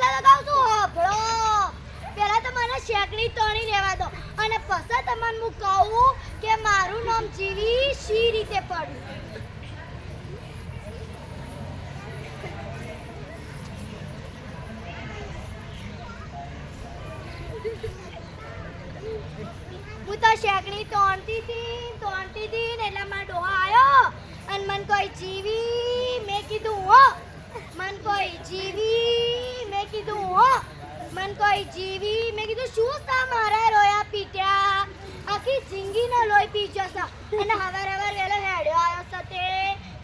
એટલે તો કહું છું હોભળો પહેલા તો મને શેકડી તણી રહેવા દો અને પછી તમને હું કહું કે મારું નામ જીવી શી રીતે પડ્યું હું તો શેકડી તોણતી હતી ને એટલે મારો ડોહા આવ્યો અને મને કોઈ જીવી મેં કીધું હો મન કોઈ જીવી મેં કીધું હો મન કોઈ જીવી મેં કીધું શું તા મારા રોયા પીટ્યા આખી જિંદગીનો લોહી પી જશે અને હવાર વેલો હેડ્યો આવ્યો છે તે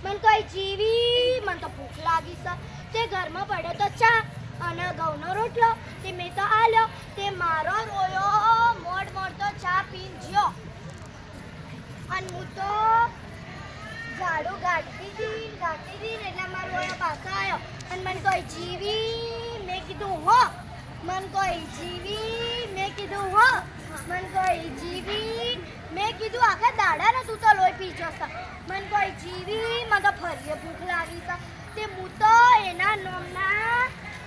મન કોઈ જીવી મને તો ભૂખ લાગી છે તે ઘરમાં પડ્યો તો ચા અને ઘઉંનો રોટલો તે મેં તો આલ્યો તે મારો રોયો મોડ તો ચા પીન જ્યો અને હું તો ઝાડુ ગાંઠતી હતી એટલે મારો રોયો પાછો આવ્યો અને મને કોઈ જીવી મેં કીધું હો મન કોઈ જીવી મેં કીધું હો મન કોઈ જીવી મેં કીધું આખા દાડાને તું તો લોહી પી જશે મન કોઈ જીવી મને તો ફરીએ ભૂખ લાગી છે તે હું તો એના નામના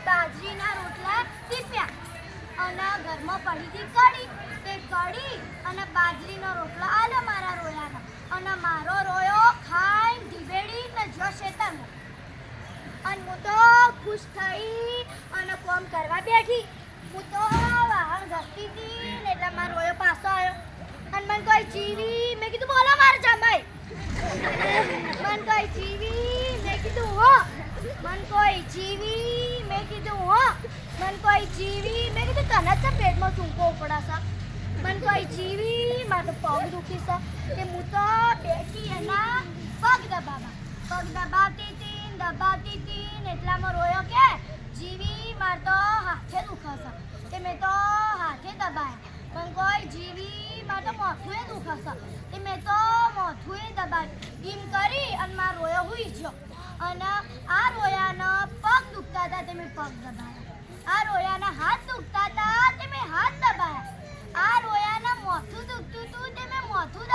બાજરીના રોટલા ટીપ્યા અને ઘરમાં પડી હતી કઢી તે કઢી અને બાજરીનો રોટલો આલ્યો મારા રોયાનો અને મારો રોયો ખાઈ ઢીવેડી ને જો શેતામાં અને હું તો ખુશ થઈ અને કોમ કરવા બેઠી હું તો વાહણ ઘસતી હતી ને એટલે મારો રોયો પાછો આવ્યો અને મને કોઈ જીવી મેં કીધું બોલો માર જમાઈ મને કોઈ જીવી મેં કીધું હો મન કોઈ જીવી મેં કીધું હો મન કોઈ જીવી મેં કીધું તને જ પેટમાં ચૂંકો ઉપડાશે મન કોઈ જીવી મારે તો પગ દુખી છે તે હું તો બેઠી એના પગ દબાવતી હતી એટલામાં રોયો કે જીવી મારે તો હાથે દુખાશે તે મેં તો હાથે દબાયા પણ કોઈ જીવી મારે તો માથું દુખાશે તે મેં તો માથું દબાવ્યું એમ કરી અને મારો રોયો હુઈ ગયો અને આ રોયાના પગ દુખતા હતા તે મેં પગ દબાયા આ રોયાના હાથ દુખતા હતા તે મેં હાથ દબાયા આ રોયાના માથું દુખતું હતું તે મેં માથું